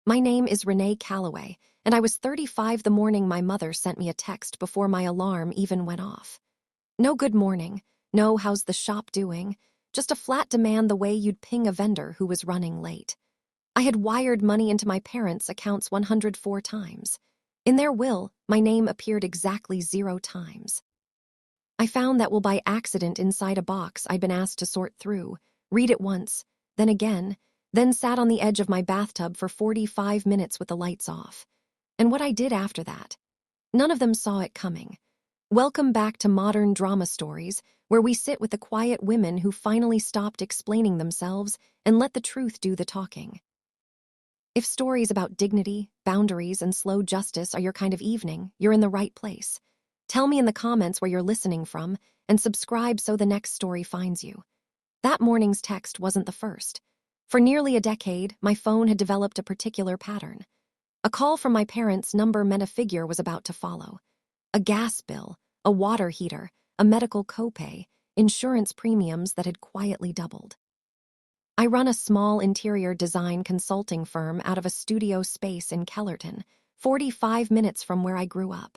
My name is Renee Calloway, and I was 35 the morning my mother sent me a text before my alarm even went off. No good morning, no how's the shop doing, just a flat demand the way you'd ping a vendor who was running late. I had wired money into my parents' accounts 104 times. In their will, my name appeared exactly 0 times. I found that will by accident inside a box I'd been asked to sort through, read it once, then again, then sat on the edge of my bathtub for 45 minutes with the lights off. And what I did after that, none of them saw it coming. Welcome back to modern drama stories, where we sit with the quiet women who finally stopped explaining themselves and let the truth do the talking. If stories about dignity, boundaries, and slow justice are your kind of evening, you're in the right place. Tell me in the comments where you're listening from, and subscribe so the next story finds you. That morning's text wasn't the first. For nearly a decade, my phone had developed a particular pattern. A call from my parents' number meant a figure was about to follow. A gas bill, a water heater, a medical copay, insurance premiums that had quietly doubled. I run a small interior design consulting firm out of a studio space in Kellerton, 45 minutes from where I grew up.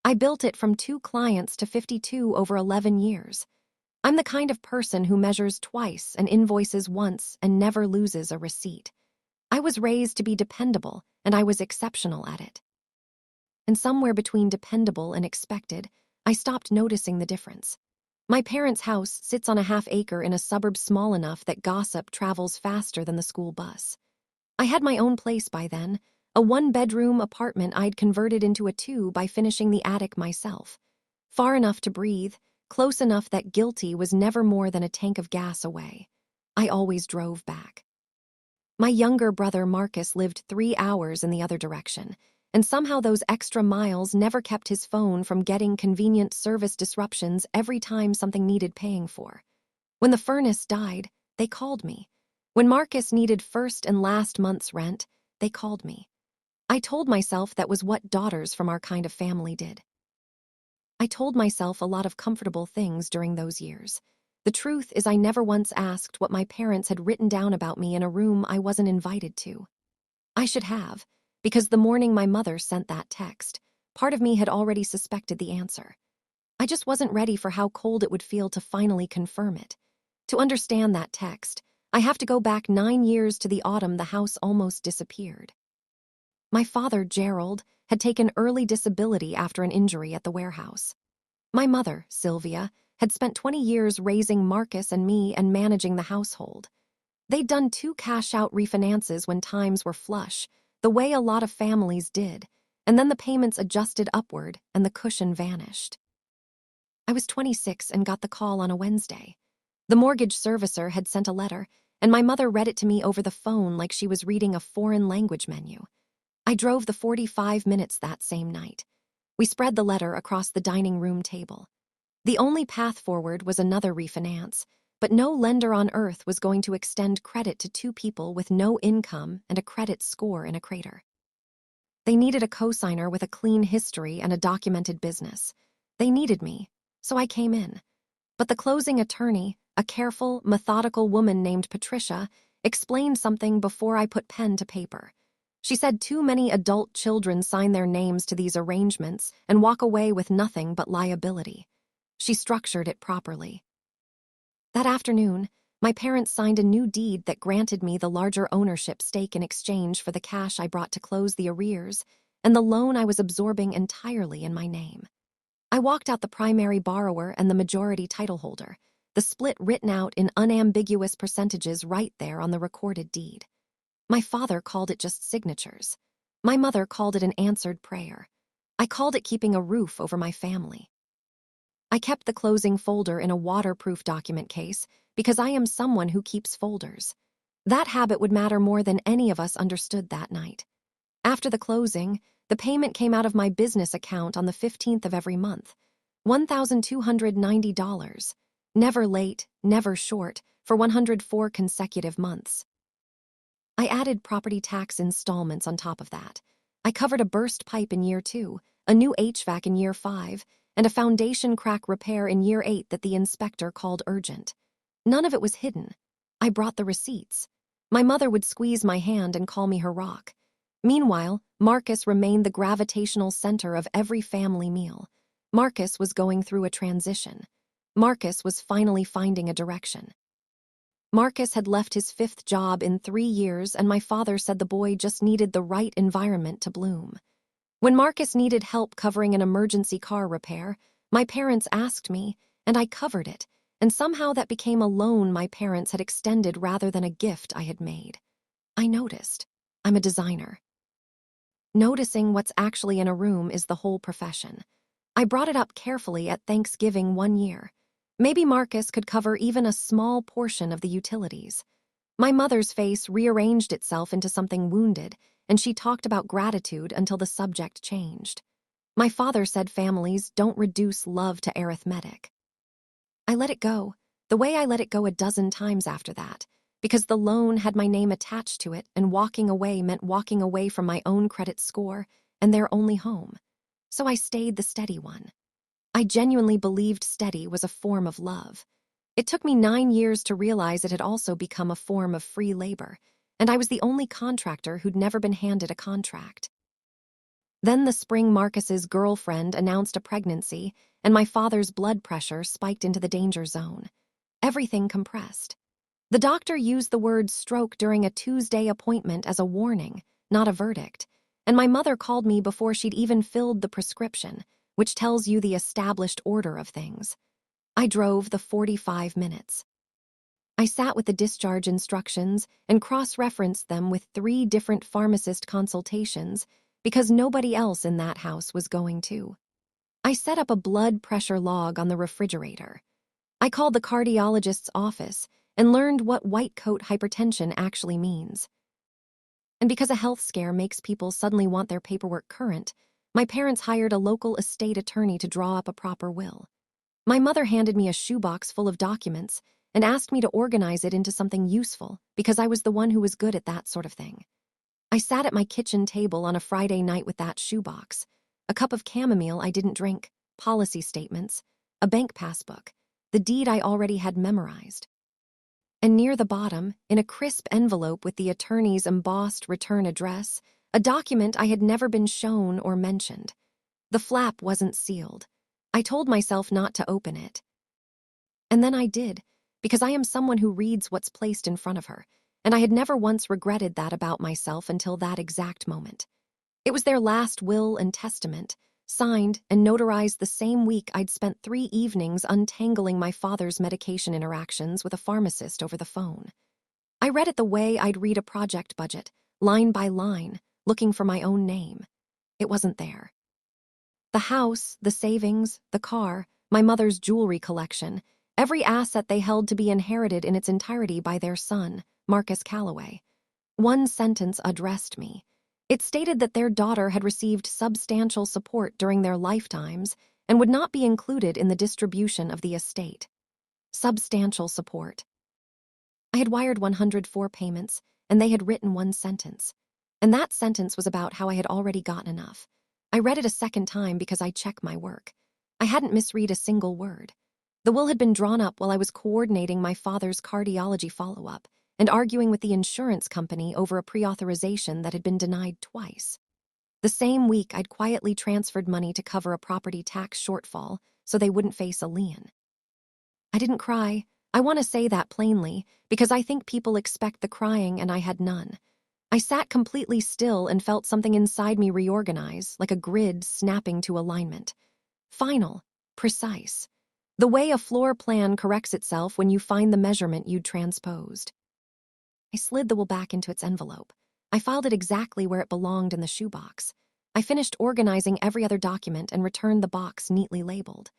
I built it from 2 clients to 52 over 11 years. I'm the kind of person who measures twice and invoices once and never loses a receipt. I was raised to be dependable, and I was exceptional at it. And somewhere between dependable and expected, I stopped noticing the difference. My parents' house sits on a half-acre in a suburb small enough that gossip travels faster than the school bus. I had my own place by then, a 1-bedroom apartment I'd converted into a 2 by finishing the attic myself. Far enough to breathe, close enough that guilty was never more than a tank of gas away. I always drove back. My younger brother Marcus lived 3 hours in the other direction, and somehow those extra miles never kept his phone from getting convenient service disruptions every time something needed paying for. When the furnace died, they called me. When Marcus needed first and last month's rent, they called me. I told myself that was what daughters from our kind of family did. I told myself a lot of comfortable things during those years. The truth is I never once asked what my parents had written down about me in a room I wasn't invited to. I should have, because the morning my mother sent that text, part of me had already suspected the answer. I just wasn't ready for how cold it would feel to finally confirm it. To understand that text, I have to go back 9 years to the autumn the house almost disappeared. My father, Gerald, had taken early disability after an injury at the warehouse. My mother, Sylvia, had spent 20 years raising Marcus and me and managing the household. They'd done 2 cash-out refinances when times were flush, the way a lot of families did, and then the payments adjusted upward and the cushion vanished. I was 26 and got the call on a Wednesday. The mortgage servicer had sent a letter, and my mother read it to me over the phone like she was reading a foreign language menu. I drove the 45 minutes that same night. We spread the letter across the dining room table. The only path forward was another refinance, but no lender on earth was going to extend credit to 2 people with no income and a credit score in a crater. They needed a cosigner with a clean history and a documented business. They needed me, so I came in. But the closing attorney, a careful, methodical woman named Patricia, explained something before I put pen to paper. She said too many adult children sign their names to these arrangements and walk away with nothing but liability. She structured it properly. That afternoon, my parents signed a new deed that granted me the larger ownership stake in exchange for the cash I brought to close the arrears and the loan I was absorbing entirely in my name. I walked out the primary borrower and the majority title holder, the split written out in unambiguous percentages right there on the recorded deed. My father called it just signatures. My mother called it an answered prayer. I called it keeping a roof over my family. I kept the closing folder in a waterproof document case because I am someone who keeps folders. That habit would matter more than any of us understood that night. After the closing, the payment came out of my business account on the 15th of every month, $1,290. Never late, never short, for 104 consecutive months. I added property tax installments on top of that. I covered a burst pipe in year 2, a new HVAC in year 5, and a foundation crack repair in year 8 that the inspector called urgent. None of it was hidden. I brought the receipts. My mother would squeeze my hand and call me her rock. Meanwhile, Marcus remained the gravitational center of every family meal. Marcus was going through a transition. Marcus was finally finding a direction. Marcus had left his 5th job in 3 years, and my father said the boy just needed the right environment to bloom. When Marcus needed help covering an emergency car repair, my parents asked me, and I covered it, and somehow that became a loan my parents had extended rather than a gift I had made. I noticed. I'm a designer. Noticing what's actually in a room is the whole profession. I brought it up carefully at Thanksgiving one year. Maybe Marcus could cover even a small portion of the utilities. My mother's face rearranged itself into something wounded, and she talked about gratitude until the subject changed. My father said families don't reduce love to arithmetic. I let it go, the way I let it go a dozen times after that, because the loan had my name attached to it, and walking away meant walking away from my own credit score and their only home. So I stayed the steady one. I genuinely believed steady was a form of love. It took me 9 years to realize it had also become a form of free labor, and I was the only contractor who'd never been handed a contract. Then the spring Marcus's girlfriend announced a pregnancy, and my father's blood pressure spiked into the danger zone. Everything compressed. The doctor used the word stroke during a Tuesday appointment as a warning, not a verdict, and my mother called me before she'd even filled the prescription, which tells you the established order of things. I drove the 45 minutes. I sat with the discharge instructions and cross-referenced them with 3 different pharmacist consultations because nobody else in that house was going to. I set up a blood pressure log on the refrigerator. I called the cardiologist's office and learned what white coat hypertension actually means. And because a health scare makes people suddenly want their paperwork current, my parents hired a local estate attorney to draw up a proper will. My mother handed me a shoebox full of documents and asked me to organize it into something useful because I was the one who was good at that sort of thing. I sat at my kitchen table on a Friday night with that shoebox, a cup of chamomile I didn't drink, policy statements, a bank passbook, the deed I already had memorized. And near the bottom, in a crisp envelope with the attorney's embossed return address, a document I had never been shown or mentioned. The flap wasn't sealed. I told myself not to open it. And then I did, because I am someone who reads what's placed in front of her, and I had never once regretted that about myself until that exact moment. It was their last will and testament, signed and notarized the same week I'd spent 3 evenings untangling my father's medication interactions with a pharmacist over the phone. I read it the way I'd read a project budget, line by line, looking for my own name. It wasn't there. The house, the savings, the car, my mother's jewelry collection, every asset they held to be inherited in its entirety by their son, Marcus Calloway. One sentence addressed me. It stated that their daughter had received substantial support during their lifetimes and would not be included in the distribution of the estate. Substantial support. I had wired 104 payments, and they had written one sentence. And that sentence was about how I had already gotten enough. I read it a second time because I check my work. I hadn't misread a single word. The will had been drawn up while I was coordinating my father's cardiology follow-up and arguing with the insurance company over a pre-authorization that had been denied twice. The same week, I'd quietly transferred money to cover a property tax shortfall so they wouldn't face a lien. I didn't cry. I want to say that plainly because I think people expect the crying and I had none. I sat completely still and felt something inside me reorganize, like a grid snapping to alignment. Final, precise. The way a floor plan corrects itself when you find the measurement you'd transposed. I slid the will back into its envelope. I filed it exactly where it belonged in the shoebox. I finished organizing every other document and returned the box neatly labeled.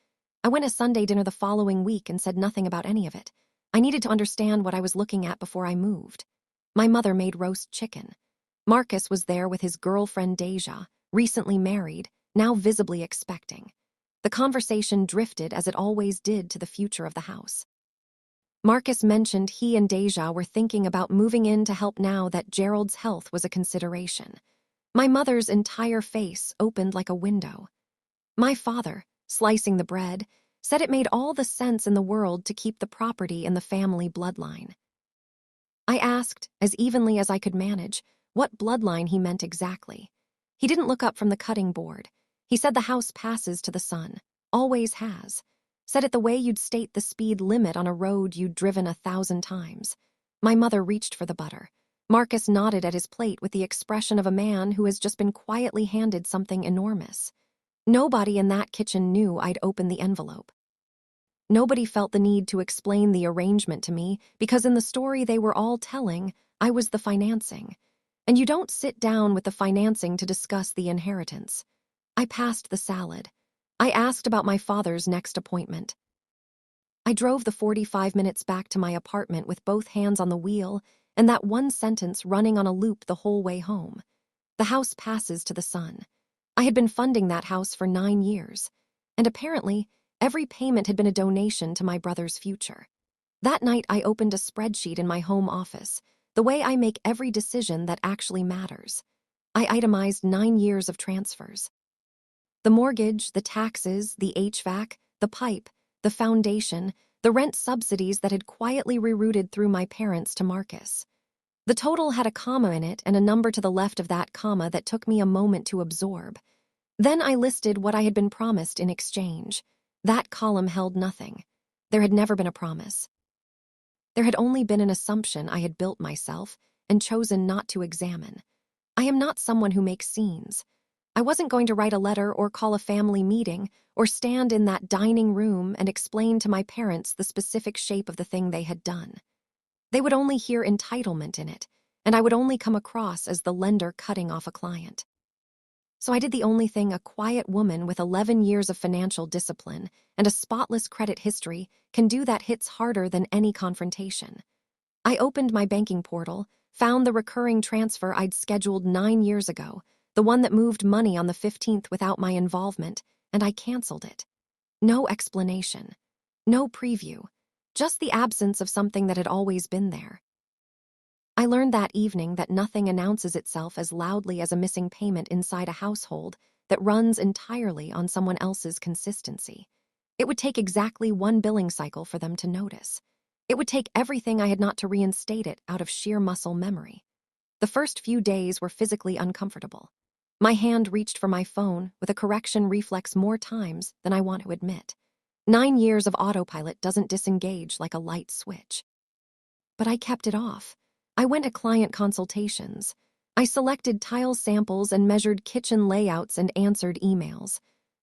I went to Sunday dinner the following week and said nothing about any of it. I needed to understand what I was looking at before I moved. My mother made roast chicken. Marcus was there with his girlfriend Deja, recently married, now visibly expecting. The conversation drifted as it always did to the future of the house. Marcus mentioned he and Deja were thinking about moving in to help now that Gerald's health was a consideration. My mother's entire face opened like a window. My father, slicing the bread, said it made all the sense in the world to keep the property in the family bloodline. I asked, as evenly as I could manage, what bloodline he meant exactly. He didn't look up from the cutting board. He said the house passes to the son. Always has. Said it the way you'd state the speed limit on a road you'd driven 1,000 times. My mother reached for the butter. Marcus nodded at his plate with the expression of a man who has just been quietly handed something enormous. Nobody in that kitchen knew I'd opened the envelope. Nobody felt the need to explain the arrangement to me because in the story they were all telling, I was the financing. And you don't sit down with the financing to discuss the inheritance. I passed the salad. I asked about my father's next appointment. I drove the 45 minutes back to my apartment with both hands on the wheel and that one sentence running on a loop the whole way home. The house passes to the son. I had been funding that house for 9 years, and apparently, every payment had been a donation to my brother's future. That night, I opened a spreadsheet in my home office, the way I make every decision that actually matters. I itemized 9 years of transfers. The mortgage, the taxes, the HVAC, the pipe, the foundation, the rent subsidies that had quietly rerouted through my parents to Marcus. The total had a comma in it and a number to the left of that comma that took me a moment to absorb. Then I listed what I had been promised in exchange. That column held nothing. There had never been a promise. There had only been an assumption I had built myself and chosen not to examine. I am not someone who makes scenes. I wasn't going to write a letter or call a family meeting or stand in that dining room and explain to my parents the specific shape of the thing they had done. They would only hear entitlement in it, and I would only come across as the lender cutting off a client. So I did the only thing a quiet woman with 11 years of financial discipline and a spotless credit history can do that hits harder than any confrontation. I opened my banking portal, found the recurring transfer I'd scheduled 9 years ago, the one that moved money on the 15th without my involvement, and I canceled it. No explanation. No preview. Just the absence of something that had always been there. I learned that evening that nothing announces itself as loudly as a missing payment inside a household that runs entirely on someone else's consistency. It would take exactly one billing cycle for them to notice. It would take everything I had not to reinstate it out of sheer muscle memory. The first few days were physically uncomfortable. My hand reached for my phone with a correction reflex more times than I want to admit. 9 years of autopilot doesn't disengage like a light switch. But I kept it off. I went to client consultations. I selected tile samples and measured kitchen layouts and answered emails.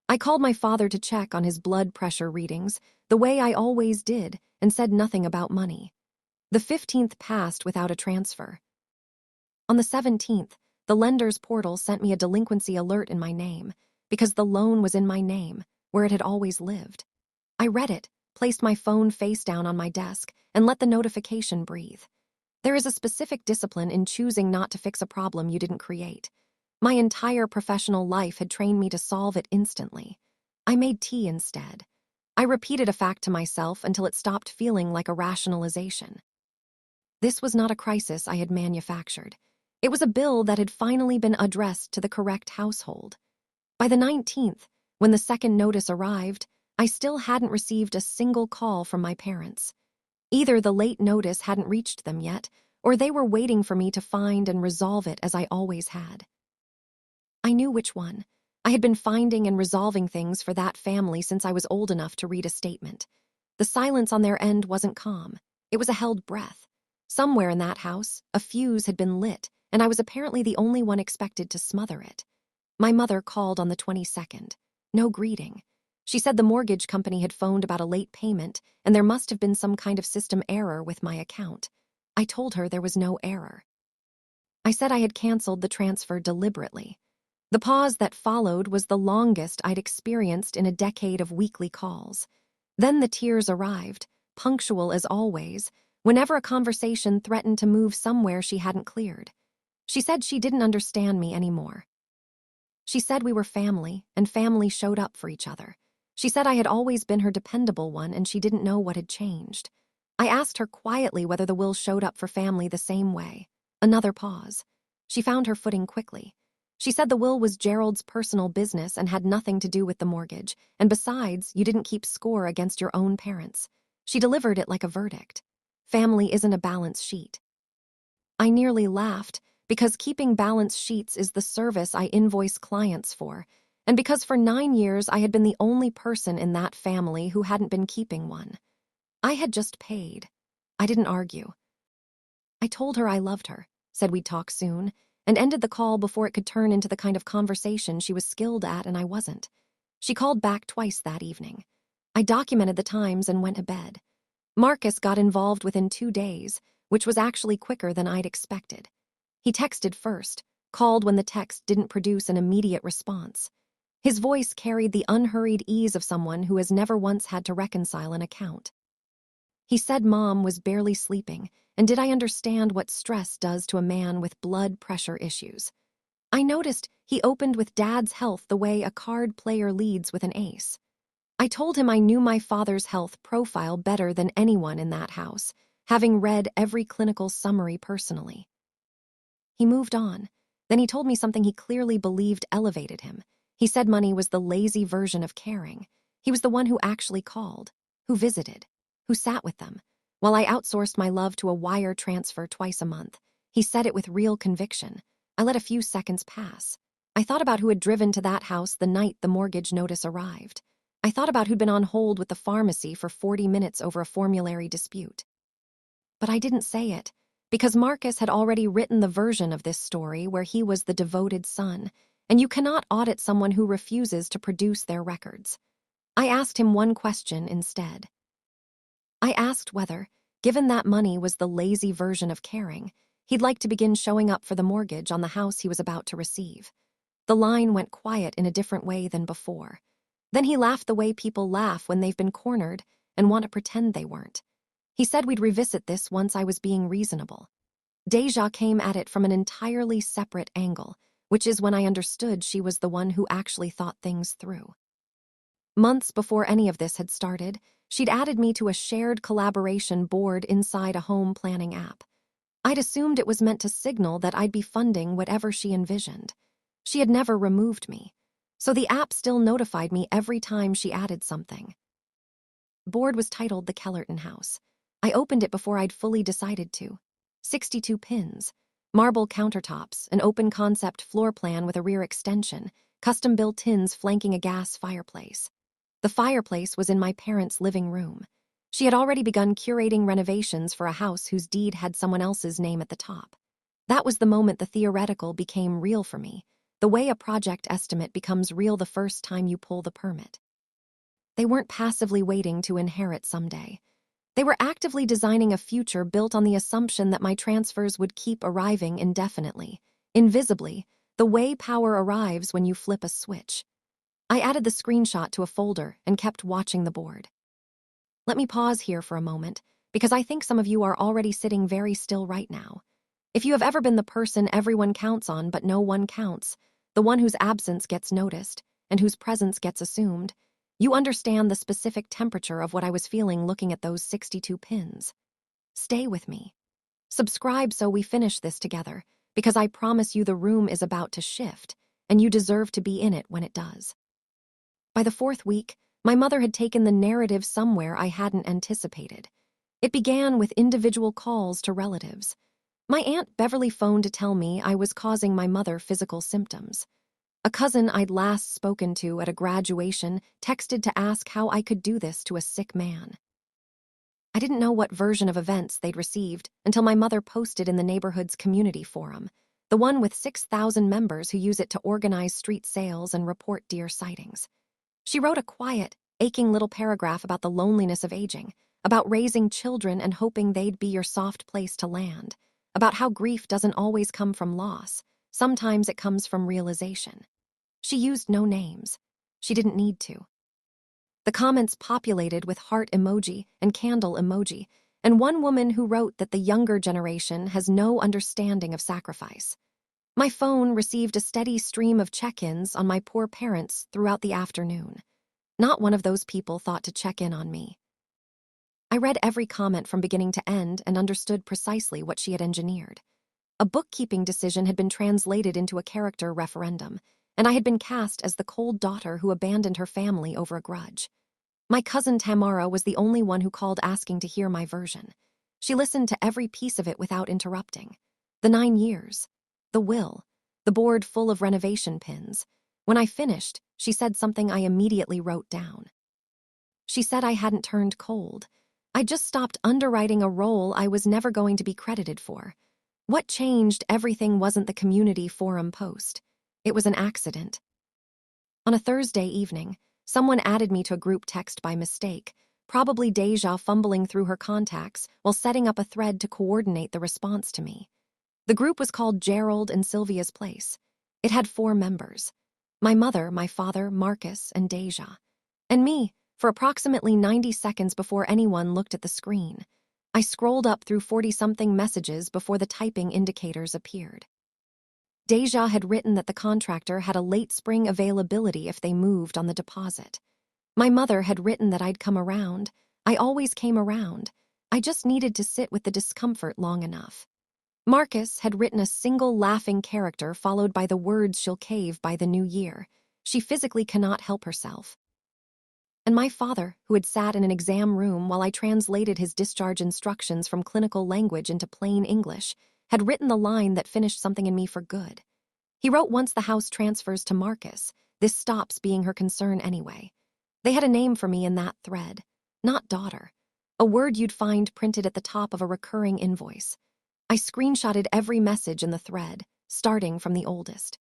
I called my father to check on his blood pressure readings, the way I always did, and said nothing about money. The 15th passed without a transfer. On the 17th, the lender's portal sent me a delinquency alert in my name, because the loan was in my name, where it had always lived. I read it, placed my phone face down on my desk, and let the notification breathe. There is a specific discipline in choosing not to fix a problem you didn't create. My entire professional life had trained me to solve it instantly. I made tea instead. I repeated a fact to myself until it stopped feeling like a rationalization. This was not a crisis I had manufactured. It was a bill that had finally been addressed to the correct household. By the 19th, when the second notice arrived, I still hadn't received a single call from my parents. Either the late notice hadn't reached them yet, or they were waiting for me to find and resolve it as I always had. I knew which one. I had been finding and resolving things for that family since I was old enough to read a statement. The silence on their end wasn't calm. It was a held breath. Somewhere in that house, a fuse had been lit, and I was apparently the only one expected to smother it. My mother called on the 22nd. No greeting. She said the mortgage company had phoned about a late payment, and there must have been some kind of system error with my account. I told her there was no error. I said I had canceled the transfer deliberately. The pause that followed was the longest I'd experienced in a decade of weekly calls. Then the tears arrived, punctual as always, whenever a conversation threatened to move somewhere she hadn't cleared. She said she didn't understand me anymore. She said we were family, and family showed up for each other. She said I had always been her dependable one and she didn't know what had changed. I asked her quietly whether the will showed up for family the same way. Another pause. She found her footing quickly. She said the will was Gerald's personal business and had nothing to do with the mortgage, and besides, you didn't keep score against your own parents. She delivered it like a verdict. Family isn't a balance sheet. I nearly laughed because keeping balance sheets is the service I invoice clients for, and because for 9 years I had been the only person in that family who hadn't been keeping one. I had just paid. I didn't argue. I told her I loved her, said we'd talk soon, and ended the call before it could turn into the kind of conversation she was skilled at and I wasn't. She called back twice that evening. I documented the times and went to bed. Marcus got involved within 2 days, which was actually quicker than I'd expected. He texted first, called when the text didn't produce an immediate response. His voice carried the unhurried ease of someone who has never once had to reconcile an account. He said Mom was barely sleeping, and did I understand what stress does to a man with blood pressure issues. I noticed he opened with Dad's health the way a card player leads with an ace. I told him I knew my father's health profile better than anyone in that house, having read every clinical summary personally. He moved on. Then he told me something he clearly believed elevated him. He said money was the lazy version of caring. He was the one who actually called, who visited, who sat with them. While I outsourced my love to a wire transfer twice a month, he said it with real conviction. I let a few seconds pass. I thought about who had driven to that house the night the mortgage notice arrived. I thought about who'd been on hold with the pharmacy for 40 minutes over a formulary dispute. But I didn't say it, because Marcus had already written the version of this story where he was the devoted son, and you cannot audit someone who refuses to produce their records. I asked him one question instead. I asked whether, given that money was the lazy version of caring, he'd like to begin showing up for the mortgage on the house he was about to receive. The line went quiet in a different way than before. Then he laughed the way people laugh when they've been cornered and want to pretend they weren't. He said we'd revisit this once I was being reasonable. Deja came at it from an entirely separate angle, which is when I understood she was the one who actually thought things through. Months before any of this had started, she'd added me to a shared collaboration board inside a home planning app. I'd assumed it was meant to signal that I'd be funding whatever she envisioned. She had never removed me, so the app still notified me every time she added something. Board was titled The Kellerton House. I opened it before I'd fully decided to. 62 pins, marble countertops, an open-concept floor plan with a rear extension, custom-built tins flanking a gas fireplace. The fireplace was in my parents' living room. She had already begun curating renovations for a house whose deed had someone else's name at the top. That was the moment the theoretical became real for me, the way a project estimate becomes real the first time you pull the permit. They weren't passively waiting to inherit someday. They were actively designing a future built on the assumption that my transfers would keep arriving indefinitely, invisibly, the way power arrives when you flip a switch. I added the screenshot to a folder and kept watching the board. Let me pause here for a moment, because I think some of you are already sitting very still right now. If you have ever been the person everyone counts on but no one counts, the one whose absence gets noticed and whose presence gets assumed, you understand the specific temperature of what I was feeling looking at those 62 pins. Stay with me. Subscribe so we finish this together, because I promise you the room is about to shift, and you deserve to be in it when it does. By the 4th week, my mother had taken the narrative somewhere I hadn't anticipated. It began with individual calls to relatives. My Aunt Beverly phoned to tell me I was causing my mother physical symptoms. A cousin I'd last spoken to at a graduation texted to ask how I could do this to a sick man. I didn't know what version of events they'd received until my mother posted in the neighborhood's community forum, the one with 6,000 members who use it to organize street sales and report deer sightings. She wrote a quiet, aching little paragraph about the loneliness of aging, about raising children and hoping they'd be your soft place to land, about how grief doesn't always come from loss, sometimes it comes from realization. She used no names. She didn't need to. The comments populated with heart emoji and candle emoji, and one woman who wrote that the younger generation has no understanding of sacrifice. My phone received a steady stream of check-ins on my poor parents throughout the afternoon. Not one of those people thought to check in on me. I read every comment from beginning to end and understood precisely what she had engineered. A bookkeeping decision had been translated into a character referendum, and I had been cast as the cold daughter who abandoned her family over a grudge. My cousin Tamara was the only one who called asking to hear my version. She listened to every piece of it without interrupting. The 9 years. The will. The board full of renovation pins. When I finished, she said something I immediately wrote down. She said I hadn't turned cold. I just stopped underwriting a role I was never going to be credited for. What changed everything wasn't the community forum post. It was an accident. On a Thursday evening, someone added me to a group text by mistake, probably Deja fumbling through her contacts while setting up a thread to coordinate the response to me. The group was called Gerald and Sylvia's Place. It had 4 members. My mother, my father, Marcus, and Deja. And me, for approximately 90 seconds before anyone looked at the screen. I scrolled up through 40-something messages before the typing indicators appeared. Deja had written that the contractor had a late spring availability if they moved on the deposit. My mother had written that I'd come around. I always came around. I just needed to sit with the discomfort long enough. Marcus had written a single laughing character followed by the words she'll cave by the new year. She physically cannot help herself. And my father, who had sat in an exam room while I translated his discharge instructions from clinical language into plain English, had written the line that finished something in me for good. He wrote, "Once the house transfers to Marcus, this stops being her concern anyway." They had a name for me in that thread. Not daughter. A word you'd find printed at the top of a recurring invoice. I screenshotted every message in the thread, starting from the oldest.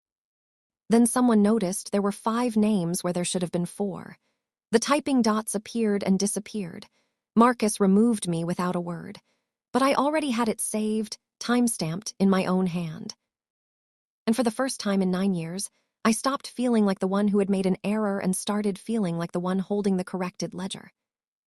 Then someone noticed there were 5 names where there should have been 4. The typing dots appeared and disappeared. Marcus removed me without a word. But I already had it saved, time-stamped, in my own hand. And for the first time in 9 years, I stopped feeling like the one who had made an error and started feeling like the one holding the corrected ledger.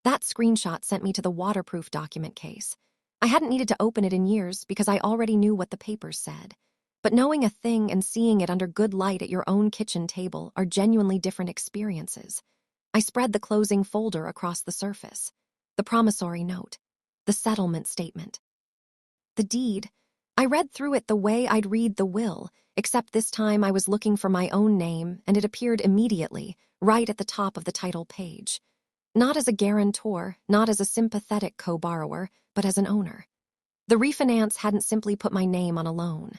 That screenshot sent me to the waterproof document case. I hadn't needed to open it in years because I already knew what the papers said. But knowing a thing and seeing it under good light at your own kitchen table are genuinely different experiences. I spread the closing folder across the surface. The promissory note. The settlement statement. The deed. I read through it the way I'd read the will, except this time I was looking for my own name, and it appeared immediately, right at the top of the title page. Not as a guarantor, not as a sympathetic co-borrower, but as an owner. The refinance hadn't simply put my name on a loan.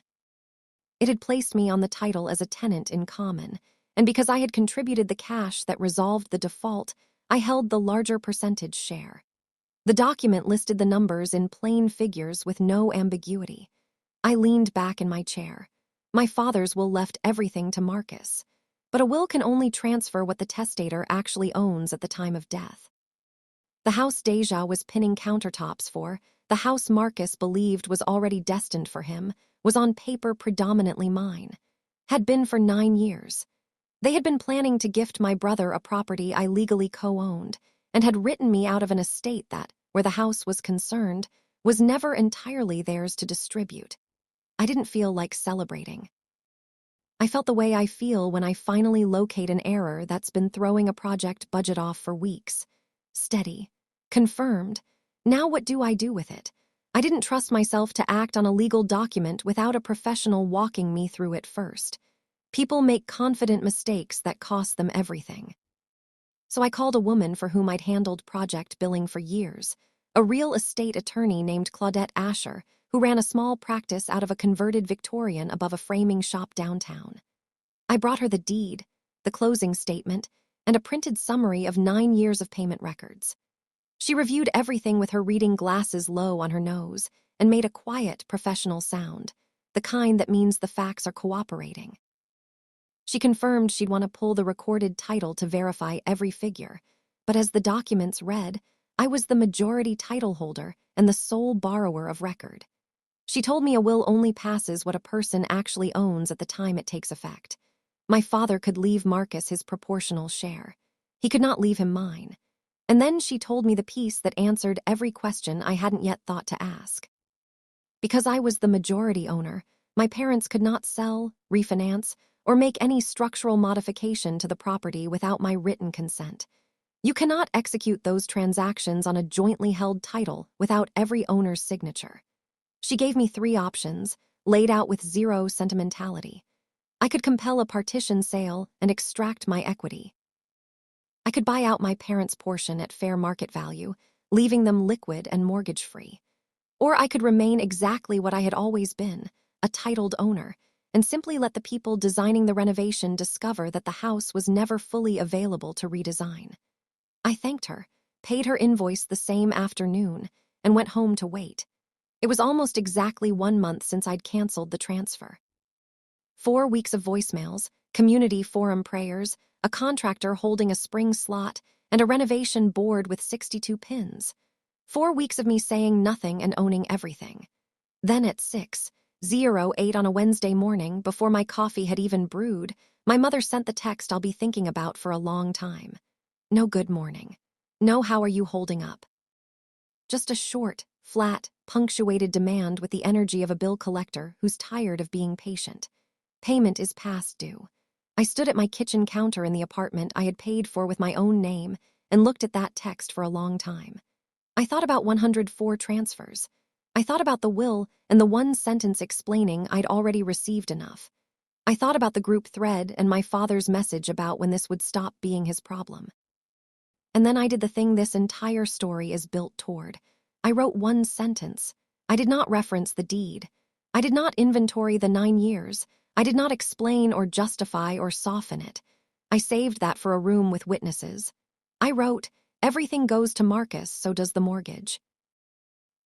It had placed me on the title as a tenant in common, and because I had contributed the cash that resolved the default, I held the larger percentage share. The document listed the numbers in plain figures with no ambiguity. I leaned back in my chair. My father's will left everything to Marcus. But a will can only transfer what the testator actually owns at the time of death. The house Deja was pinning countertops for, the house Marcus believed was already destined for him, was on paper predominantly mine. Had been for 9 years. They had been planning to gift my brother a property I legally co-owned, and had written me out of an estate that, where the house was concerned, was never entirely theirs to distribute. I didn't feel like celebrating. I felt the way I feel when I finally locate an error that's been throwing a project budget off for weeks. Steady. Confirmed. Now what do I do with it? I didn't trust myself to act on a legal document without a professional walking me through it first. People make confident mistakes that cost them everything. So I called a woman for whom I'd handled project billing for years, a real estate attorney named Claudette Asher, who ran a small practice out of a converted Victorian above a framing shop downtown. I brought her the deed, the closing statement, and a printed summary of 9 years of payment records. She reviewed everything with her reading glasses low on her nose and made a quiet, professional sound, the kind that means the facts are cooperating. She confirmed she'd want to pull the recorded title to verify every figure, but as the documents read, I was the majority title holder and the sole borrower of record. She told me a will only passes what a person actually owns at the time it takes effect. My father could leave Marcus his proportional share. He could not leave him mine. And then she told me the piece that answered every question I hadn't yet thought to ask. Because I was the majority owner, my parents could not sell, refinance, or make any structural modification to the property without my written consent. You cannot execute those transactions on a jointly held title without every owner's signature. She gave me 3 options, laid out with zero sentimentality. I could compel a partition sale and extract my equity. I could buy out my parents' portion at fair market value, leaving them liquid and mortgage-free. Or I could remain exactly what I had always been, a titled owner, and simply let the people designing the renovation discover that the house was never fully available to redesign. I thanked her, paid her invoice the same afternoon, and went home to wait. It was almost exactly 1 month since I'd canceled the transfer. 4 weeks of voicemails, community forum prayers, a contractor holding a spring slot, and a renovation board with 62 pins. 4 weeks of me saying nothing and owning everything. Then at 6:08 on a Wednesday morning, before my coffee had even brewed, my mother sent the text I'll be thinking about for a long time. No good morning. No how are you holding up. Just a short, flat, punctuated demand with the energy of a bill collector who's tired of being patient. Payment is past due. I stood at my kitchen counter in the apartment I had paid for with my own name and looked at that text for a long time. I thought about 104 transfers. I thought about the will and the one sentence explaining I'd already received enough. I thought about the group thread and my father's message about when this would stop being his problem. And then I did the thing this entire story is built toward. I wrote one sentence. I did not reference the deed. I did not inventory the 9 years. I did not explain or justify or soften it. I saved that for a room with witnesses. I wrote, everything goes to Marcus, so does the mortgage.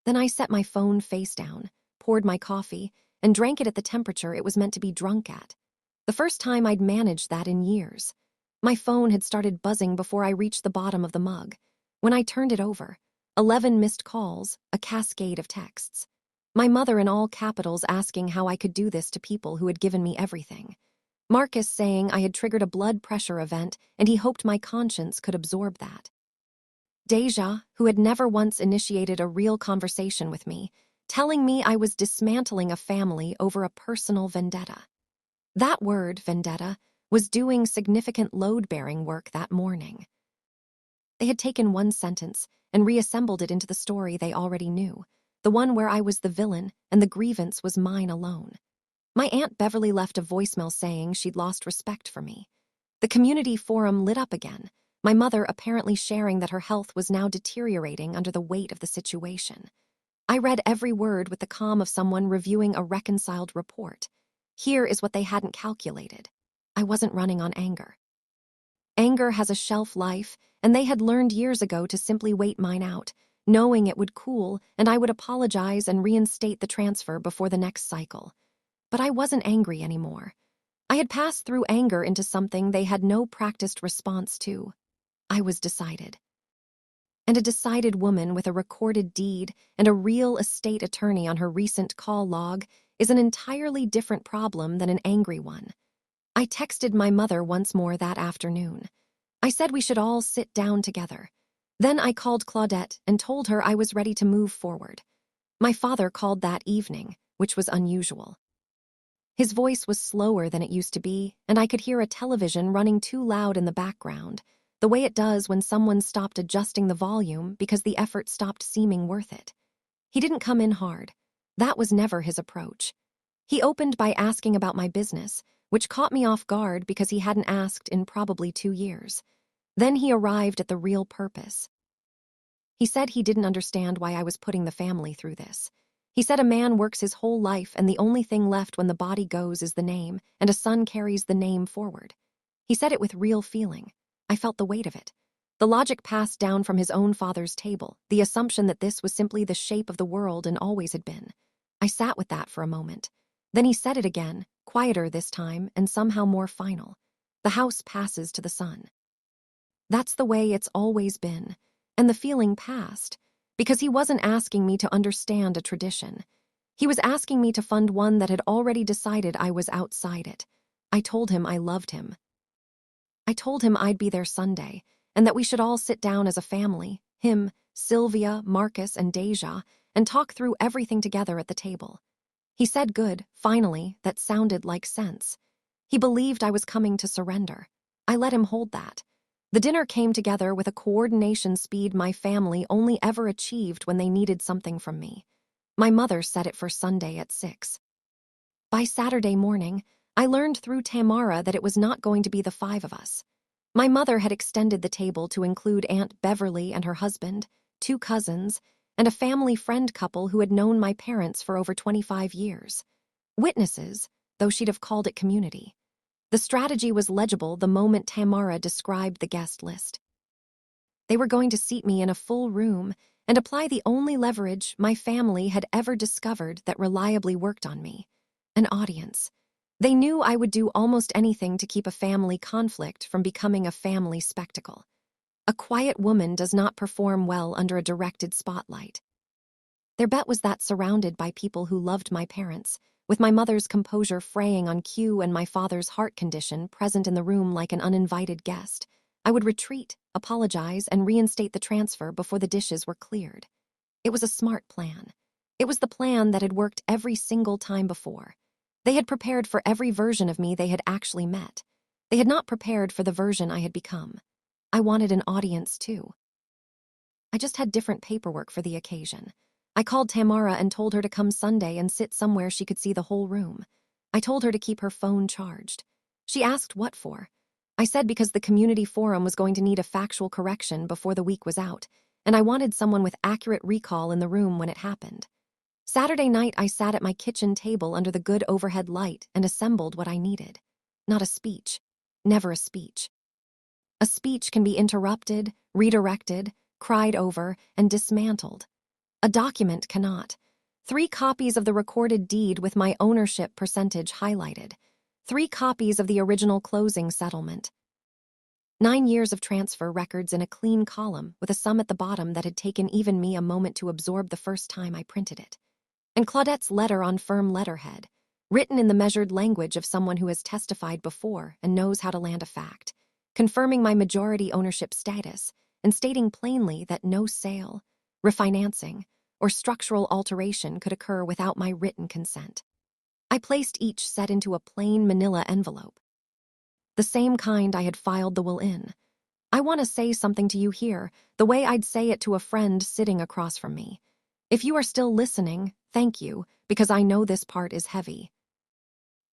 Then I set my phone face down, poured my coffee, and drank it at the temperature it was meant to be drunk at. The first time I'd managed that in years. My phone had started buzzing before I reached the bottom of the mug. When I turned it over, 11 missed calls, a cascade of texts. My mother in all capitals asking how I could do this to people who had given me everything. Marcus saying I had triggered a blood pressure event and he hoped my conscience could absorb that. Deja, who had never once initiated a real conversation with me, telling me I was dismantling a family over a personal vendetta. That word, vendetta, was doing significant load-bearing work that morning. They had taken one sentence and reassembled it into the story they already knew, the one where I was the villain and the grievance was mine alone. My Aunt Beverly left a voicemail saying she'd lost respect for me. The community forum lit up again, my mother apparently sharing that her health was now deteriorating under the weight of the situation. I read every word with the calm of someone reviewing a reconciled report. Here is what they hadn't calculated. I wasn't running on anger. Anger has a shelf life, and they had learned years ago to simply wait mine out, knowing it would cool and I would apologize and reinstate the transfer before the next cycle. But I wasn't angry anymore. I had passed through anger into something they had no practiced response to. I was decided. And a decided woman with a recorded deed and a real estate attorney on her recent call log is an entirely different problem than an angry one. I texted my mother once more that afternoon. I said we should all sit down together. Then I called Claudette and told her I was ready to move forward. My father called that evening, which was unusual. His voice was slower than it used to be, and I could hear a television running too loud in the background, the way it does when someone stopped adjusting the volume because the effort stopped seeming worth it. He didn't come in hard. That was never his approach. He opened by asking about my business, which caught me off guard because he hadn't asked in probably 2 years. Then he arrived at the real purpose. He said he didn't understand why I was putting the family through this. He said a man works his whole life and the only thing left when the body goes is the name, and a son carries the name forward. He said it with real feeling. I felt the weight of it. The logic passed down from his own father's table, the assumption that this was simply the shape of the world and always had been. I sat with that for a moment. Then he said it again, quieter this time and somehow more final. The house passes to the son. That's the way it's always been, and the feeling passed, because he wasn't asking me to understand a tradition. He was asking me to fund one that had already decided I was outside it. I told him I loved him. I told him I'd be there Sunday, and that we should all sit down as a family, him, Sylvia, Marcus, and Deja, and talk through everything together at the table. He said good, finally, that sounded like sense. He believed I was coming to surrender. I let him hold that. The dinner came together with a coordination speed my family only ever achieved when they needed something from me. My mother set it for Sunday at 6. By Saturday morning, I learned through Tamara that it was not going to be the 5 of us. My mother had extended the table to include Aunt Beverly and her husband, 2 cousins, and a family friend couple who had known my parents for over 25 years. Witnesses, though she'd have called it community. The strategy was legible the moment Tamara described the guest list. They were going to seat me in a full room and apply the only leverage my family had ever discovered that reliably worked on me: an audience. They knew I would do almost anything to keep a family conflict from becoming a family spectacle. A quiet woman does not perform well under a directed spotlight. Their bet was that, surrounded by people who loved my parents, with my mother's composure fraying on cue and my father's heart condition present in the room like an uninvited guest, I would retreat, apologize, and reinstate the transfer before the dishes were cleared. It was a smart plan. It was the plan that had worked every single time before. They had prepared for every version of me they had actually met. They had not prepared for the version I had become. I wanted an audience too. I just had different paperwork for the occasion. I called Tamara and told her to come Sunday and sit somewhere she could see the whole room. I told her to keep her phone charged. She asked what for. I said because the community forum was going to need a factual correction before the week was out, and I wanted someone with accurate recall in the room when it happened. Saturday night, I sat at my kitchen table under the good overhead light and assembled what I needed. Not a speech. Never a speech. A speech can be interrupted, redirected, cried over, and dismantled. A document cannot. 3 copies of the recorded deed with my ownership percentage highlighted. 3 copies of the original closing settlement. 9 years of transfer records in a clean column with a sum at the bottom that had taken even me a moment to absorb the first time I printed it. And Claudette's letter on firm letterhead, written in the measured language of someone who has testified before and knows how to land a fact, confirming my majority ownership status and stating plainly that no sale, refinancing, or structural alteration could occur without my written consent. I placed each set into a plain manila envelope, the same kind I had filed the will in. I want to say something to you here, the way I'd say it to a friend sitting across from me. If you are still listening, thank you, because I know this part is heavy.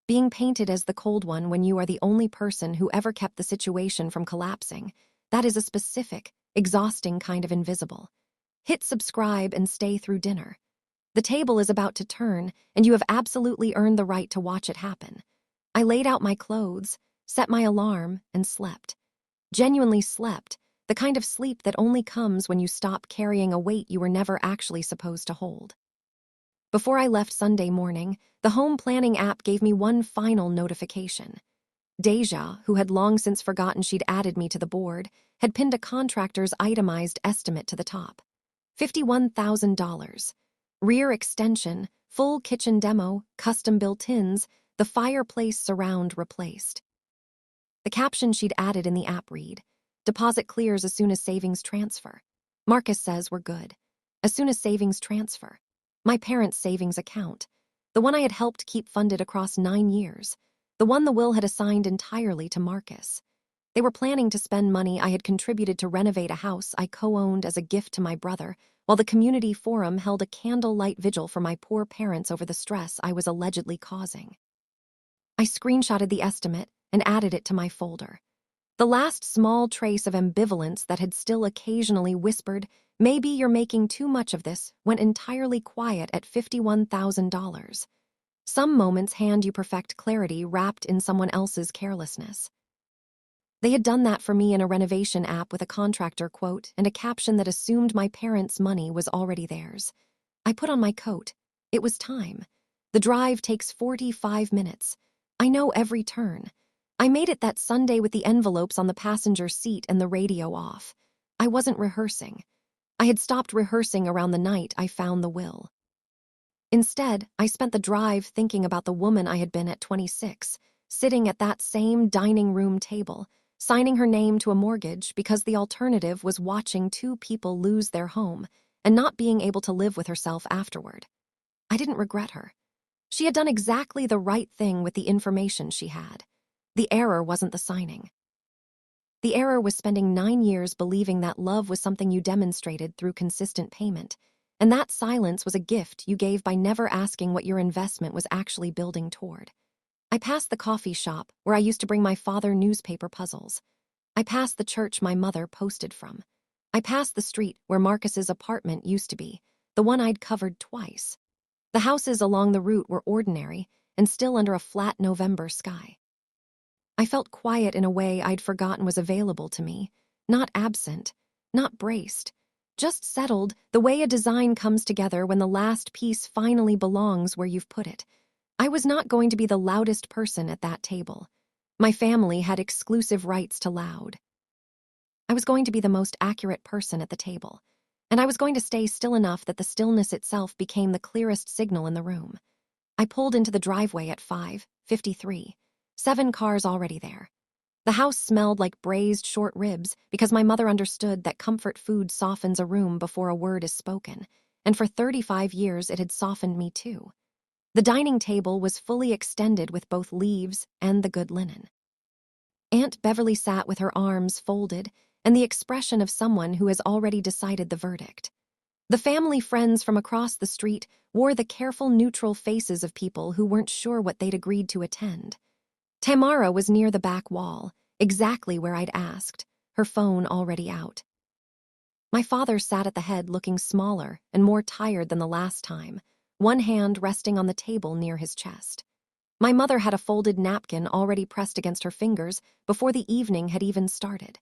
Being painted as the cold one when you are the only person who ever kept the situation from collapsing, that is a specific, exhausting kind of invisible. Hit subscribe and stay through dinner. The table is about to turn, and you have absolutely earned the right to watch it happen. I laid out my clothes, set my alarm, and slept. Genuinely slept, the kind of sleep that only comes when you stop carrying a weight you were never actually supposed to hold. Before I left Sunday morning, the home planning app gave me one final notification. Deja, who had long since forgotten she'd added me to the board, had pinned a contractor's itemized estimate to the top. $51,000. Rear extension, full kitchen demo, custom built-ins, the fireplace surround replaced. The caption she'd added in the app read, "Deposit clears as soon as savings transfer. Marcus says we're good. As soon as savings transfer." My parents' savings account. The one I had helped keep funded across 9 years. The one the will had assigned entirely to Marcus. They were planning to spend money I had contributed to renovate a house I co-owned as a gift to my brother, while the community forum held a candlelight vigil for my poor parents over the stress I was allegedly causing. I screenshotted the estimate and added it to my folder. The last small trace of ambivalence that had still occasionally whispered, "Maybe you're making too much of this," went entirely quiet at $51,000. Some moments hand you perfect clarity wrapped in someone else's carelessness. They had done that for me in a renovation app with a contractor quote and a caption that assumed my parents' money was already theirs. I put on my coat. It was time. The drive takes 45 minutes. I know every turn. I made it that Sunday with the envelopes on the passenger seat and the radio off. I wasn't rehearsing. I had stopped rehearsing around the night I found the will. Instead, I spent the drive thinking about the woman I had been at 26, sitting at that same dining room table, signing her name to a mortgage because the alternative was watching 2 people lose their home and not being able to live with herself afterward. I didn't regret her. She had done exactly the right thing with the information she had. The error wasn't the signing. The error was spending 9 years believing that love was something you demonstrated through consistent payment, and that silence was a gift you gave by never asking what your investment was actually building toward. I passed the coffee shop where I used to bring my father newspaper puzzles. I passed the church my mother posted from. I passed the street where Marcus's apartment used to be, the one I'd covered twice. The houses along the route were ordinary, and still under a flat November sky. I felt quiet in a way I'd forgotten was available to me, not absent, not braced, just settled, the way a design comes together when the last piece finally belongs where you've put it. I was not going to be the loudest person at that table. My family had exclusive rights to loud. I was going to be the most accurate person at the table, and I was going to stay still enough that the stillness itself became the clearest signal in the room. I pulled into the driveway at 5:53, 7 cars already there. The house smelled like braised short ribs because my mother understood that comfort food softens a room before a word is spoken, and for 35 years it had softened me too. The dining table was fully extended with both leaves and the good linen. Aunt Beverly sat with her arms folded and the expression of someone who has already decided the verdict. The family friends from across the street wore the careful, neutral faces of people who weren't sure what they'd agreed to attend. Tamara was near the back wall, exactly where I'd asked, her phone already out. My father sat at the head looking smaller and more tired than the last time, one hand resting on the table near his chest. My mother had a folded napkin already pressed against her fingers before the evening had even started.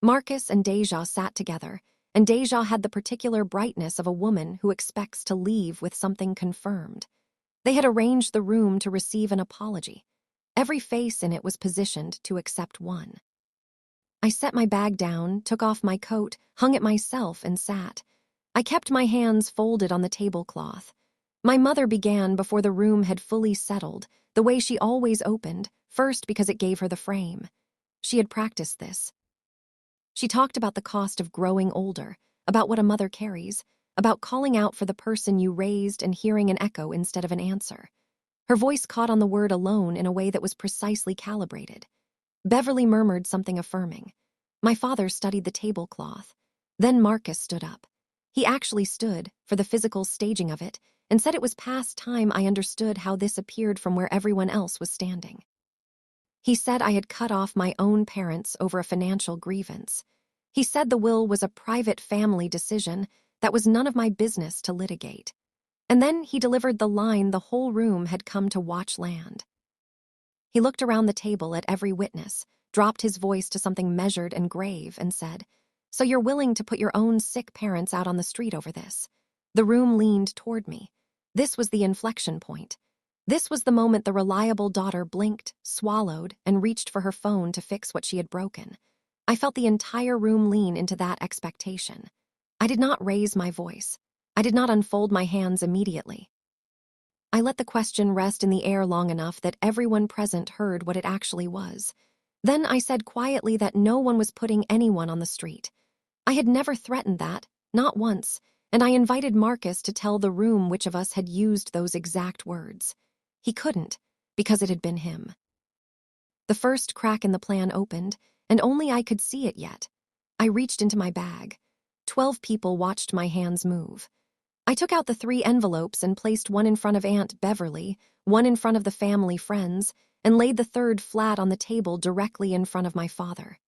Marcus and Deja sat together, and Deja had the particular brightness of a woman who expects to leave with something confirmed. They had arranged the room to receive an apology. Every face in it was positioned to accept one. I set my bag down, took off my coat, hung it myself, and sat. I kept my hands folded on the tablecloth. My mother began before the room had fully settled, the way she always opened, first because it gave her the frame. She had practiced this. She talked about the cost of growing older, about what a mother carries, about calling out for the person you raised and hearing an echo instead of an answer. Her voice caught on the word alone in a way that was precisely calibrated. Beverly murmured something affirming. My father studied the tablecloth. Then Marcus stood up. He actually stood, for the physical staging of it, and said it was past time I understood how this appeared from where everyone else was standing. He said I had cut off my own parents over a financial grievance. He said the will was a private family decision that was none of my business to litigate. And then he delivered the line the whole room had come to watch land. He looked around the table at every witness, dropped his voice to something measured and grave, and said, "So you're willing to put your own sick parents out on the street over this?" The room leaned toward me. This was the inflection point. This was the moment the reliable daughter blinked, swallowed, and reached for her phone to fix what she had broken. I felt the entire room lean into that expectation. I did not raise my voice. I did not unfold my hands immediately. I let the question rest in the air long enough that everyone present heard what it actually was. Then I said quietly that no one was putting anyone on the street. I had never threatened that, not once, and I invited Marcus to tell the room which of us had used those exact words. He couldn't, because it had been him. The first crack in the plan opened, and only I could see it yet. I reached into my bag. 12 people watched my hands move. I took out the 3 envelopes and placed one in front of Aunt Beverly, one in front of the family friends, and laid the third flat on the table directly in front of my father.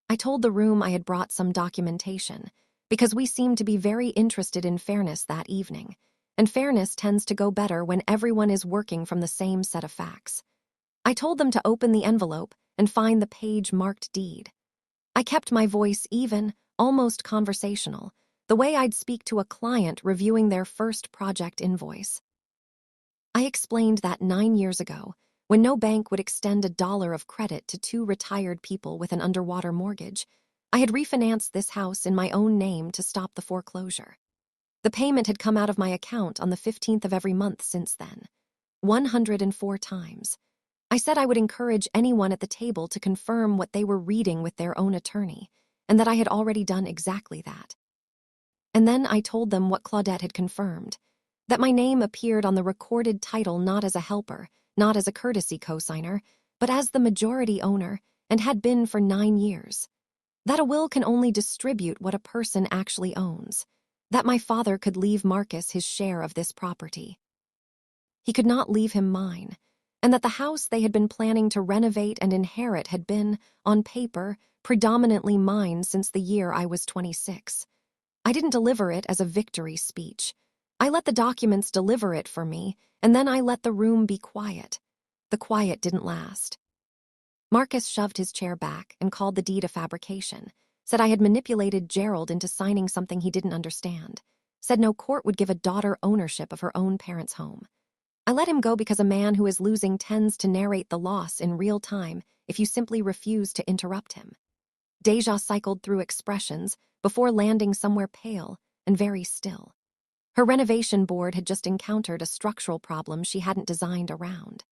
I told the room I had brought some documentation, because we seemed to be very interested in fairness that evening, and fairness tends to go better when everyone is working from the same set of facts. I told them to open the envelope and find the page marked deed. I kept my voice even, almost conversational, the way I'd speak to a client reviewing their first project invoice. I explained that 9 years ago, when no bank would extend $1 of credit to 2 retired people with an underwater mortgage, I had refinanced this house in my own name to stop the foreclosure. The payment had come out of my account on the 15th of every month since then, 104 times. I said I would encourage anyone at the table to confirm what they were reading with their own attorney, and that I had already done exactly that. And then I told them what Claudette had confirmed, that my name appeared on the recorded title not as a helper, not as a courtesy cosigner, but as the majority owner, and had been for 9 years. That a will can only distribute what a person actually owns. That my father could leave Marcus his share of this property. He could not leave him mine, and that the house they had been planning to renovate and inherit had been, on paper, predominantly mine since the year I was 26. I didn't deliver it as a victory speech. I let the documents deliver it for me, and then I let the room be quiet. The quiet didn't last. Marcus shoved his chair back and called the deed a fabrication, said I had manipulated Gerald into signing something he didn't understand, said no court would give a daughter ownership of her own parents' home. I let him go because a man who is losing tends to narrate the loss in real time if you simply refuse to interrupt him. Deja cycled through expressions before landing somewhere pale and very still. Her renovation board had just encountered a structural problem she hadn't designed around.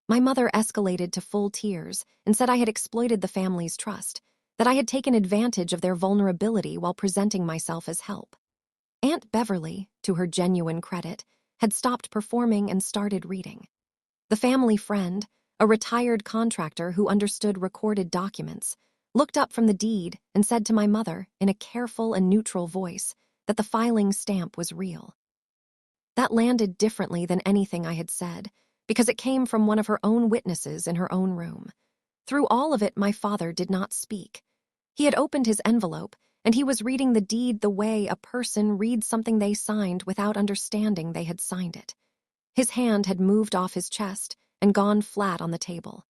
My mother escalated to full tears and said I had exploited the family's trust, that I had taken advantage of their vulnerability while presenting myself as help. Aunt Beverly, to her genuine credit, had stopped performing and started reading. The family friend, a retired contractor who understood recorded documents, looked up from the deed and said to my mother, in a careful and neutral voice, that the filing stamp was real. That landed differently than anything I had said, because it came from one of her own witnesses in her own room. Through all of it, my father did not speak. He had opened his envelope, and he was reading the deed the way a person reads something they signed without understanding they had signed it. His hand had moved off his chest and gone flat on the table.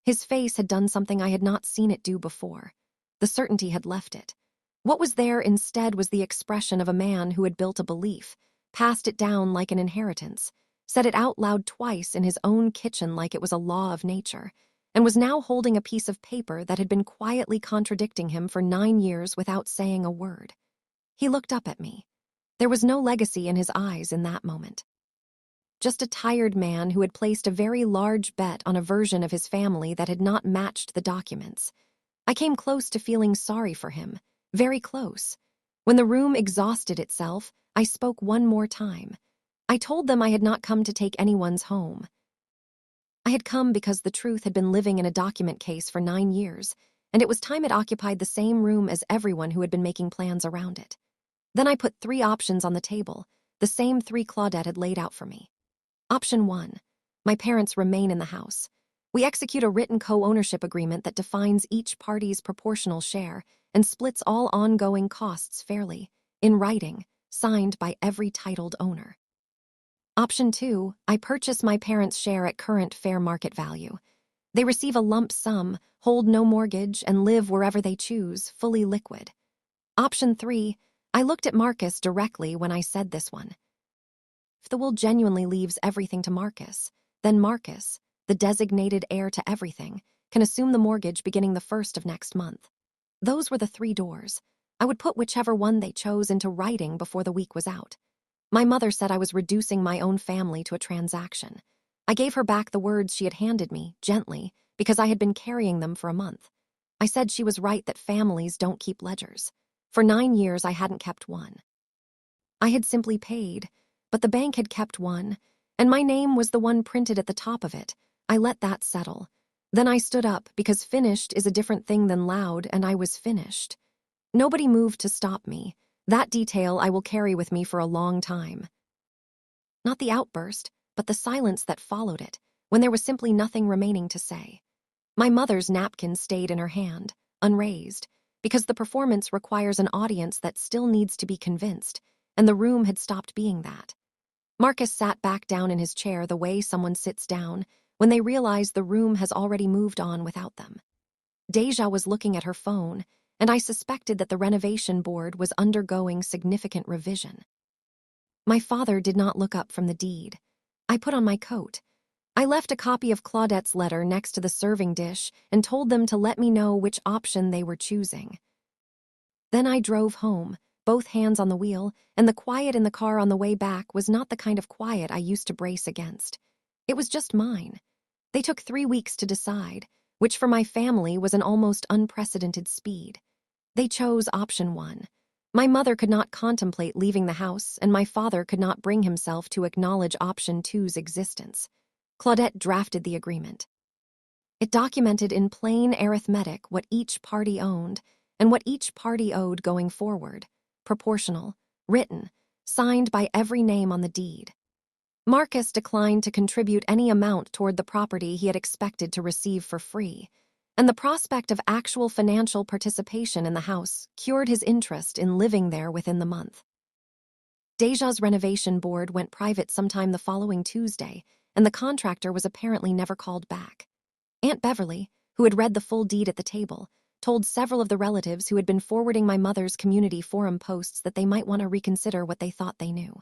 His face had done something I had not seen it do before. The certainty had left it. What was there instead was the expression of a man who had built a belief, passed it down like an inheritance, said it out loud twice in his own kitchen like it was a law of nature, and was now holding a piece of paper that had been quietly contradicting him for 9 years without saying a word. He looked up at me. There was no legacy in his eyes in that moment. Just a tired man who had placed a very large bet on a version of his family that had not matched the documents. I came close to feeling sorry for him, very close. When the room exhausted itself, I spoke one more time. I told them I had not come to take anyone's home. I had come because the truth had been living in a document case for 9 years, and it was time it occupied the same room as everyone who had been making plans around it. Then I put 3 options on the table, the same 3 Claudette had laid out for me. Option 1. My parents remain in the house. We execute a written co-ownership agreement that defines each party's proportional share and splits all ongoing costs fairly, in writing, signed by every titled owner. Option 2. I purchase my parents' share at current fair market value. They receive a lump sum, hold no mortgage, and live wherever they choose, fully liquid. Option 3. I looked at Marcus directly when I said this one. If the will genuinely leaves everything to Marcus, then Marcus, the designated heir to everything, can assume the mortgage beginning the 1st of next month. Those were the 3 doors. I would put whichever one they chose into writing before the week was out. My mother said I was reducing my own family to a transaction. I gave her back the words she had handed me, gently, because I had been carrying them for a month. I said she was right that families don't keep ledgers. For 9 years, I hadn't kept one. I had simply paid, but the bank had kept one, and my name was the one printed at the top of it. I let that settle. Then I stood up, because finished is a different thing than loud, and I was finished. Nobody moved to stop me. That detail I will carry with me for a long time. Not the outburst, but the silence that followed it, when there was simply nothing remaining to say. My mother's napkin stayed in her hand, unraised, because the performance requires an audience that still needs to be convinced, and the room had stopped being that. Marcus sat back down in his chair the way someone sits down when they realize the room has already moved on without them. Deja was looking at her phone, and I suspected that the renovation board was undergoing significant revision. My father did not look up from the deed. I put on my coat. I left a copy of Claudette's letter next to the serving dish and told them to let me know which option they were choosing. Then I drove home, both hands on the wheel, and the quiet in the car on the way back was not the kind of quiet I used to brace against. It was just mine. They took 3 weeks to decide, which for my family was an almost unprecedented speed. They chose option 1. My mother could not contemplate leaving the house, and my father could not bring himself to acknowledge option 2's existence. Claudette drafted the agreement. It documented in plain arithmetic what each party owned and what each party owed going forward. Proportional, written, signed by every name on the deed. Marcus declined to contribute any amount toward the property he had expected to receive for free, and the prospect of actual financial participation in the house cured his interest in living there within the month. Deja's renovation board went private sometime the following Tuesday, and the contractor was apparently never called back. Aunt Beverly, who had read the full deed at the table, told several of the relatives who had been forwarding my mother's community forum posts that they might want to reconsider what they thought they knew.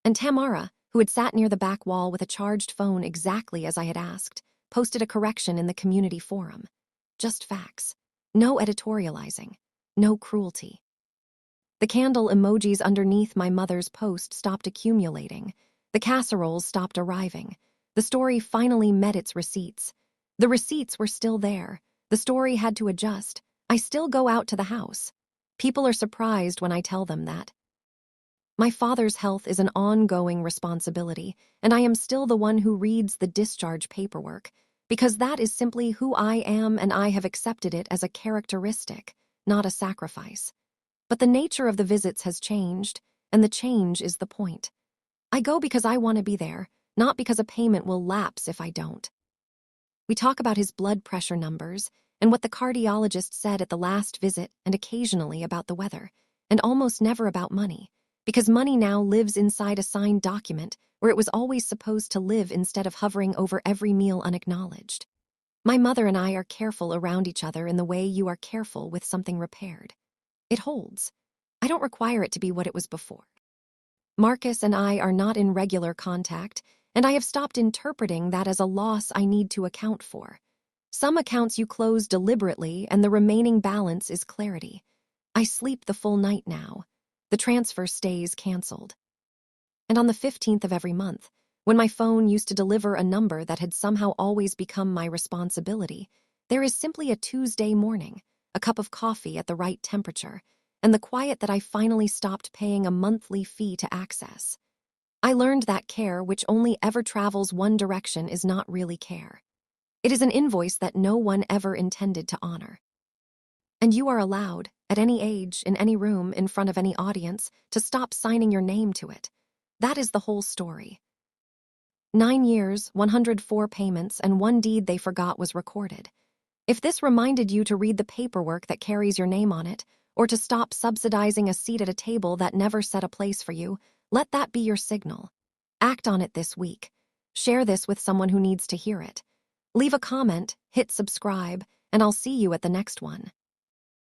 And Tamara, who had sat near the back wall with a charged phone exactly as I had asked, posted a correction in the community forum. Just facts. No editorializing. No cruelty. The candle emojis underneath my mother's post stopped accumulating. The casseroles stopped arriving. The story finally met its receipts. The receipts were still there. The story had to adjust. I still go out to the house. People are surprised when I tell them that. My father's health is an ongoing responsibility, and I am still the one who reads the discharge paperwork, because that is simply who I am, and I have accepted it as a characteristic, not a sacrifice. But the nature of the visits has changed, and the change is the point. I go because I want to be there, not because a payment will lapse if I don't. We talk about his blood pressure numbers and what the cardiologist said at the last visit, and occasionally about the weather, and almost never about money, because money now lives inside a signed document where it was always supposed to live instead of hovering over every meal unacknowledged. My mother and I are careful around each other in the way you are careful with something repaired. It holds. I don't require it to be what it was before. Marcus and I are not in regular contact, and I have stopped interpreting that as a loss I need to account for. Some accounts you close deliberately, and the remaining balance is clarity. I sleep the full night now. The transfer stays canceled. And on the 15th of every month, when my phone used to deliver a number that had somehow always become my responsibility, there is simply a Tuesday morning, a cup of coffee at the right temperature, and the quiet that I finally stopped paying a monthly fee to access. I learned that care, which only ever travels one direction, is not really care. It is an invoice that no one ever intended to honor. And you are allowed, at any age, in any room, in front of any audience, to stop signing your name to it. That is the whole story. 9 years, 104 payments, and one deed they forgot was recorded. If this reminded you to read the paperwork that carries your name on it, or to stop subsidizing a seat at a table that never set a place for you, let that be your signal. Act on it this week. Share this with someone who needs to hear it. Leave a comment, hit subscribe, and I'll see you at the next one.